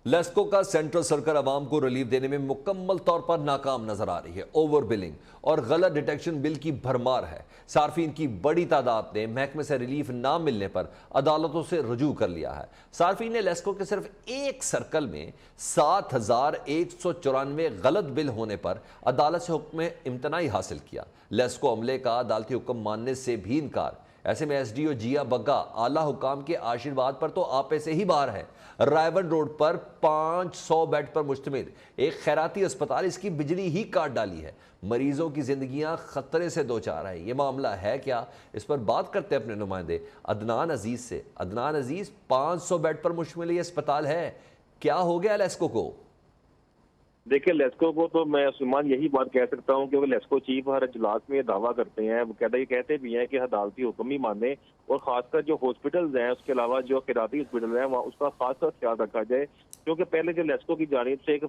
लेस्को का central circle अवाम को relief देने में मुकम्मल तौर पर नाकाम नजर आ रही है। ओवर बिलिंग और गलत डिटेक्शन बिल की भरमार है। सार्फिन की बड़ी तादाद ने महकमे से रिलीफ ना मिलने पर अदालतों से रुजू कर लिया है। सार्फिन ने लेस्को के सिर्फ एक सर्कल में 7,194 गलत बिल होने पर अदालत से हुक्म इम्तनाई हासिल किया। लेस्को अमले का अदालती हुक्म मानने से भी इनकार। ऐसे में एसडीओ जिया बग्गा आला हुकाम के आशीर्वाद पर तो आपे से ही बाहर है। रायवन रोड पर 500 बेड पर मुश्तमिल एक खैराती अस्पताल इसकी बिजली ही काट डाली है। मरीजों की जिंदगियां खतरे से दो चार है। ये मामला है क्या, इस पर बात करते हैं अपने नुमाइंदे अदनान अजीज से। अदनान अजीज, 500 बेड पर मुश्तमिल ये अस्पताल है, क्या हो गया लेस्को को? देखिए, लेस्को को तो मैं सुलेमान यही बात कह सकता हूँ, क्योंकि लेस्को चीफ हर इजलास में दावा करते हैं, वो ये कहते भी हैं कि अदालती हुक्म ही माने और खासकर जो हॉस्पिटल्स हैं उसके अलावा जो खैराती हॉस्पिटल हैं वहाँ उसका खासा ख्याल रखा जाए। क्योंकि पहले जो लेस्को की जानिब से एक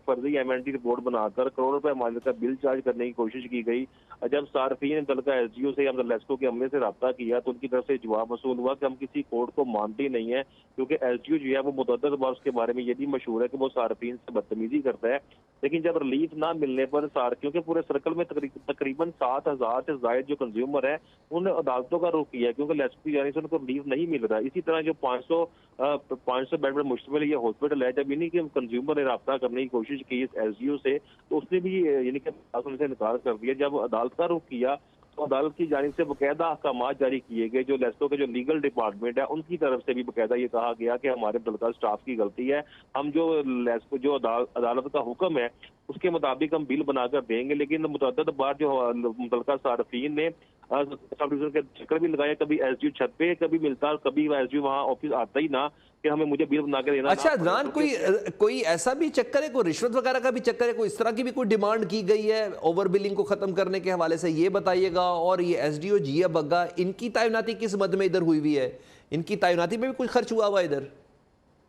फर्जी एमएनडी रिपोर्ट बनाकर करोड़ रुपए मालिक का बिल चार्ज करने की कोशिश की गई। जब सार्फिन ने तलका एसडीओ से हम लेस्को के अमले से रब्ता किया तो उनकी तरफ से जवाब वसूल हुआ कि हम किसी कोर्ट को मानते ही नहीं है, क्योंकि एसडीओ जो है वो मुतअद्दिद बार उसके बारे में ये भी मशहूर है कि वो सार्फिन से बदतमीजी करता है। लेकिन जब रिलीफ ना मिलने पर क्योंकि पूरे सर्कल में तकरीबन 7,000 से ज्यादा जो कंज्यूमर है उन्होंने अदालतों का रुख किया, क्योंकि लेस्को की जानिब से उनको रिलीफ नहीं मिल रहा। इसी तरह जो 500 बेड पर मुश्तमिल ये हॉस्पिटल है, जब इन्हीं के कंज्यूमर ने रब्ता करने की कोशिश की इस एसडीओ से तो उसने भी यानी कि से इनकार कर दिया। जब अदालत का रुख किया तो अदालत की जानिब से बाकायदा अहकामात जारी किए गए। जो लेस्को के जो लीगल डिपार्टमेंट है उनकी तरफ से भी बाकायदा ये कहा गया कि हमारे मुतल्लिका स्टाफ की गलती है, हम जो लेस्को जो अदालत का हुक्म है उसके मुताबिक हम बिल बनाकर देंगे। लेकिन मुतअद्दिद बार जो मुतल्लिका सार्फिन ने सब डिवीजन के चक्कर भी लगाए, कभी एसडीओ छत पे कभी मिलता, कभी एसडीओ वहाँ ऑफिस आता ही ना कि हमें मुझे बिल बना के देना। अच्छा अदनान, कोई ऐसा भी चक्कर है, कोई रिश्वत वगैरह का भी चक्कर है, कोई इस तरह की भी कोई डिमांड की गई है ओवर बिलिंग को खत्म करने के हवाले से, ये बताइएगा। और ये एसडीओ जिया बग्गा, इनकी तैनाती किस मद में इधर हुई हुई है? इनकी तैनाती में भी कोई खर्च हुआ हुआ इधर?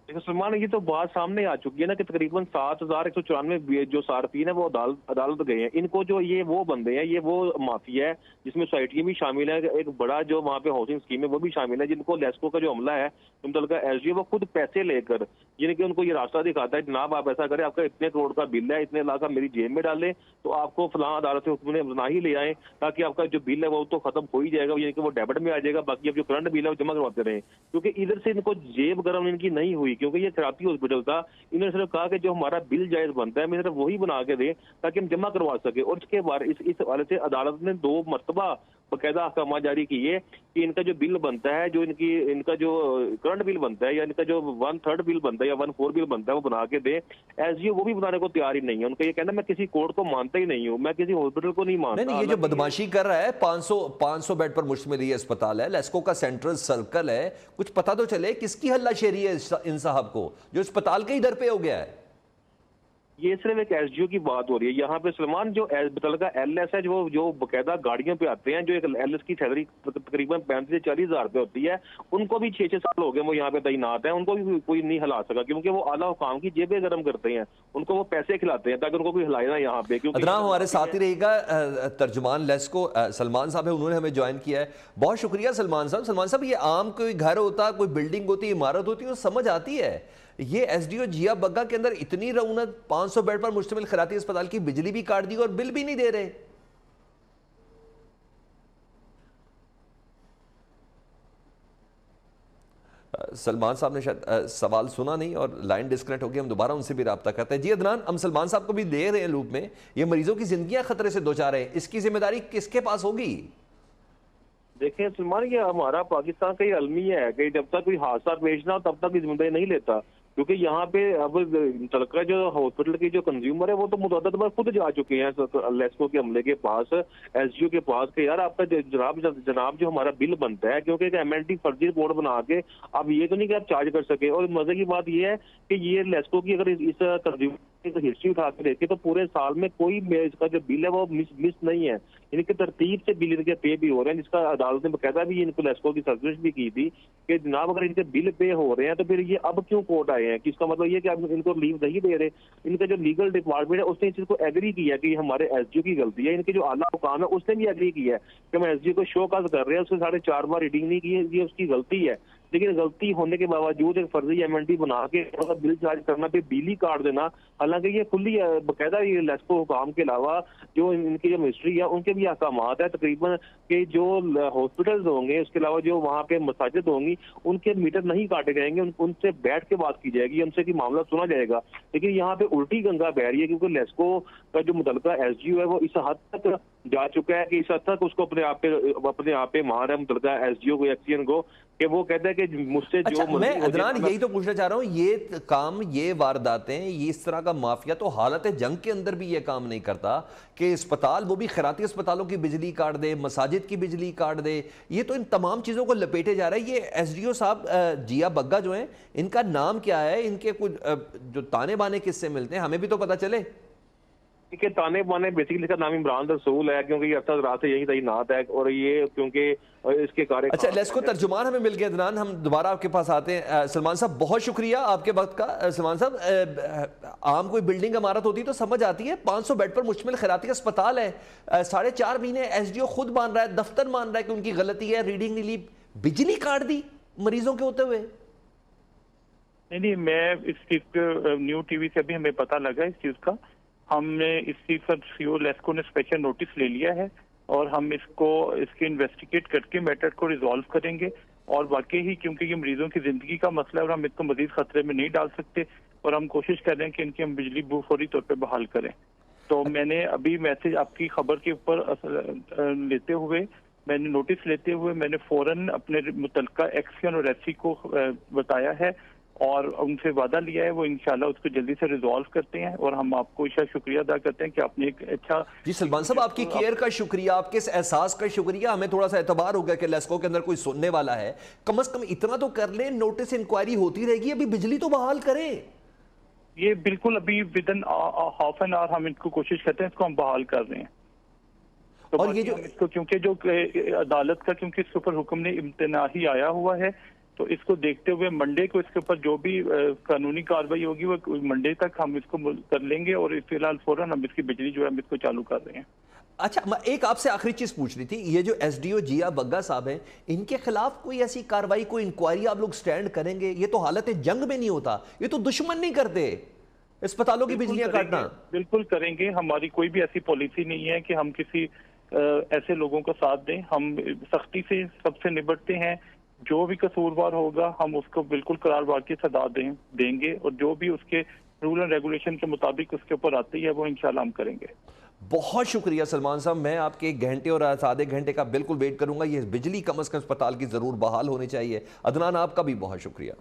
देखो सलमान, ये तो बात सामने आ चुकी है ना कि तकरीबन 7,194 जो सार्फिन है वो अदालत गए हैं। इनको जो ये वो बंदे हैं, ये वो माफिया है जिसमें सोसाइटी भी शामिल है, एक बड़ा जो वहाँ पे हाउसिंग स्कीम है वो भी शामिल है, जिनको लेस्को का जो अमला है मुतल्लिका एसडीओ वो खुद पैसे लेकर यानी कि उनको ये रास्ता दिखाता है, जनाब आप ऐसा करें, आपका इतने करोड़ का बिल है, इतने लाख मेरी जेब में डालें तो आपको फलां अदालत से हुक्म बना ही ले आए ताकि आपका जो बिल है वो तो खत्म हो ही जाएगा, यानी कि वो डेबिट में आ जाएगा, बाकी अब जो करंट बिल है वो जमा करवाते रहे। क्योंकि इधर से इनको जेब गर्म इनकी नहीं हुई, क्योंकि ये खैराती हॉस्पिटल था। इन्होंने सिर्फ कहा कि जो हमारा बिल जायज बनता है मैं सिर्फ वही बना के दें ताकि हम जमा करवा सके। और इसके बाद इस हवाले से अदालत ने 2 मरतबा बाकायदा अहकाम जारी किए कि इनका जो बिल बनता है, जो इनका जो करंट बिल बनता है या इनका जो 1/3 बिल बनता है या 1/4 बिल बनता है वो बना के दे। एसडीओ वो भी बनाने को तैयार ही नहीं है। उनका ये कहना मैं किसी कोर्ट को मानता ही नहीं हूँ, मैं किसी हॉस्पिटल को नहीं मानता। नहीं, ये जो बदमाशी कर रहा है, 500 बेड पर मुश्तमिल ये अस्पताल है, लेस्को का सेंट्रल सर्कल है, कुछ पता तो चले किसकी हल्लाशेरी है इन साहब को जो अस्पताल के ही दर पे हो गया है? ये सिर्फ एक एसडीओ की बात हो रही है यहाँ पे सलमान। जो मुतल्लिका एलएस है जो बाकायदा गाड़ियों पे आते हैं, जो एक एलएस की सैलरी तकरीबन 35 से 40 हजार रुपये होती है, उनको भी 6-6 साल हो गए वो यहाँ पे तैनात है, उनको भी कोई नहीं हिला सका, क्योंकि वो आला हुकाम की जेबें गर्म करते हैं, उनको वो पैसे खिलाते हैं ताकि उनको कोई हिलाए ना यहाँ पे। क्योंकि हमारे साथ ही रहेगा तर्जुमान लेस्को सलमान साहब है, उन्होंने हमें ज्वाइन किया है। बहुत शुक्रिया सलमान साहब। सलमान साहब, ये आम कोई घर होता, कोई बिल्डिंग होती, इमारत होती, वो समझ आती है। ये एसडीओ जिया बग्गा के अंदर इतनी रौनक, 500 बेड पर मुश्तमिल खैराती अस्पताल की बिजली भी काट दी और बिल भी नहीं दे रहे। सलमान साहब ने शायद सवाल सुना नहीं और लाइन डिस्कनेक्ट हो गई, हम दोबारा उनसे भी रब्ता करते हैं। जी अदनान, हम सलमान साहब को भी दे रहे हैं लूप में, ये मरीजों की जिंदगियां खतरे से दो चार हैं, इसकी जिम्मेदारी किसके पास होगी? देखें सलमान, ये हमारा पाकिस्तान का ही अलमिया है कि जब तक कोई हादसा पेश ना हो तब तक जिम्मेदारी नहीं लेता। क्योंकि यहाँ पे अब तलका जो हॉस्पिटल की जो कंज्यूमर है वो तो मुतअद्दिद बार खुद जा चुके हैं लेस्को के अमले के पास, एसडीओ के पास कि यार आपका जनाब जो हमारा बिल बनता है, क्योंकि एक एमएनडी फर्जी रिपोर्ट बना के अब ये तो नहीं कि आप चार्ज कर सके। और मजे की बात ये है कि ये लेस्को की अगर इस कंज्यूमर हिस्ट्री उठा के देखे तो पूरे साल में कोई इसका जो बिल है वो मिस नहीं है, इनके तरतीब से बिल इनके पे भी हो रहे हैं, जिसका अदालत ने बकायदा भी इनको लेस्को की सर्विस भी की थी कि जनाब अगर इनके बिल पे हो रहे हैं तो फिर ये अब क्यों कोर्ट आए हैं, कि इसका मतलब ये कि आप इनको लीव नहीं दे रहे। इनका जो लीगल डिपार्टमेंट है उसने इस चीज को एग्री किया कि हमारे एसडीओ की गलती है। इनके जो आला हुकाम है उसने भी एग्री किया कि हम एसडीओ को शो काज कर रहे हैं, उसने 4.5 बार रीडिंग नहीं की है, ये उसकी गलती है। लेकिन गलती होने के बावजूद एक फर्जी एमएनडी बना के बिल चार्ज करना पे बिजली काट देना, हालांकि ये खुली बाकायदा ये लेस्को हुकाम के अलावा जो इनकी जो मिनिस्ट्री है उनके भी अहकाम है, तकरीबन के जो हॉस्पिटल्स होंगे उसके अलावा जो वहाँ पे मसाजिद होंगी उनके मीटर नहीं काटे जाएंगे, उनसे बैठ के बात की जाएगी, उनसे की मामला सुना जाएगा। लेकिन यहाँ पे उल्टी गंगा बह रही है, क्योंकि लेस्को का जो मुतलका एसडीओ है वो इस हद तक जा चुका है कि इस हद तक उसको अपने आप पे मार है मुतलका एसडीओ को, एक्सीएन को, कि वो कहता है कि मुझसे अच्छा, जो मैं अदनान यही तो पूछना चाह रहा हूं, ये काम, ये वारदातें, ये इस तरह का माफिया तो हालत जंग के अंदर भी ये काम नहीं करता कि अस्पताल, वो भी खैराती अस्पतालों की बिजली काट दे, मसाजिद की बिजली काट दे। ये तो इन तमाम चीज़ों को लपेटे जा रहा है। ये एसडीओ साहब जिया बग्गा जो हैं, इनका नाम क्या है? इनके कुछ जो ताने बाने किससे मिलते हैं, हमें भी तो पता चले। के ताने बाने बेसिकली इसका नाम इमरान रसूल है, क्योंकि ये अरसा रात से यही तैनात है, और ये क्योंकि इसके कार्य। अच्छा, लेस्को तर्जुमान हमें मिल गए अदनान, हम दोबारा आपके पास आते हैं। सलमान साहब, बहुत शुक्रिया आपके वक्त का। सलमान साहब, आम कोई बिल्डिंग इमारत होती तो समझ आती है, 500 बेड पर मुश्तमिल खैराती अस्पताल है, 4.5 महीने एसडीओ खुद मान रहा है, दफ्तर मान रहा है कि उनकी गलती है, रीडिंग नहीं ली, बिजली काट दी मरीजों के होते हुए। नहीं, मैं इस चीज पे न्यू टीवी से अभी हमें पता लगा इस चीज का। हमने इस चीज पर सीओ लेस्को ने स्पेशल नोटिस ले लिया है और हम इसके इन्वेस्टिगेट करके मैटर को रिजॉल्व करेंगे। और वाकई ही क्योंकि ये मरीजों की जिंदगी का मसला है और हम इसको मजीद खतरे में नहीं डाल सकते, और हम कोशिश कर रहे हैं कि इनकी हम बिजली फौरी तौर पर बहाल करें। तो मैंने अभी मैसेज आपकी खबर के ऊपर लेते हुए, मैंने नोटिस लेते हुए मैंने फौरन अपने मुतलका एक्सीएन और एससी को बताया है और उनसे वादा लिया है वो इंशाल्लाह उसको जल्दी से रिजॉल्व करते हैं। और हम आपको ईशा शुक्रिया अदा करते हैं कि आपने एक अच्छा। जी सलमान साहब, आपकी केयर का शुक्रिया, आपके इस एहसास का शुक्रिया। हमें थोड़ा सा एतबार हो गया कि लेस्को के अंदर कोई सुनने वाला है। कम से कम इतना तो कर ले, नोटिस इंक्वायरी होती रहेगी, अभी बिजली तो बहाल करें। ये बिल्कुल अभी with in half an hour हम इनको कोशिश करते हैं, इसको हम बहाल कर रहे हैं। तो और ये जो इसको, क्योंकि जो अदालत का, क्योंकि इसके ऊपर हुक्म ने इम्तनाही आया हुआ है, तो इसको देखते हुए मंडे को इसके ऊपर जो भी कानूनी कार्रवाई होगी वो मंडे तक हम इसको कर लेंगे। और फिलहाल फौरन हम इसकी बिजली जो है हम इसको चालू कर रहे हैं। अच्छा, मैं एक आपसे आखिरी चीज पूछ रही थी, ये जो एसडीओ जिया बग्गा साहब हैं, इनके खिलाफ कोई ऐसी कार्रवाई, कोई इंक्वायरी आप लोग स्टैंड करेंगे? ये तो हालत जंग में नहीं होता, ये तो दुश्मन नहीं करते अस्पतालों की बिजलियां काटना। बिल्कुल करेंगे, हमारी कोई भी ऐसी पॉलिसी नहीं है कि हम किसी ऐसे लोगों का साथ दें। हम सख्ती से सबसे निपटते हैं, जो भी कसूरवार होगा हम उसको बिल्कुल करारवार की सजा देंगे, और जो भी उसके रूल एंड रेगुलेशन के मुताबिक उसके ऊपर आती है वो इंशाल्लाह हम करेंगे। बहुत शुक्रिया सलमान साहब, मैं आपके 1 घंटे और आधे घंटे का बिल्कुल वेट करूंगा। ये बिजली कम से कम अस्पताल की जरूर बहाल होनी चाहिए। अदनान, आपका भी बहुत शुक्रिया।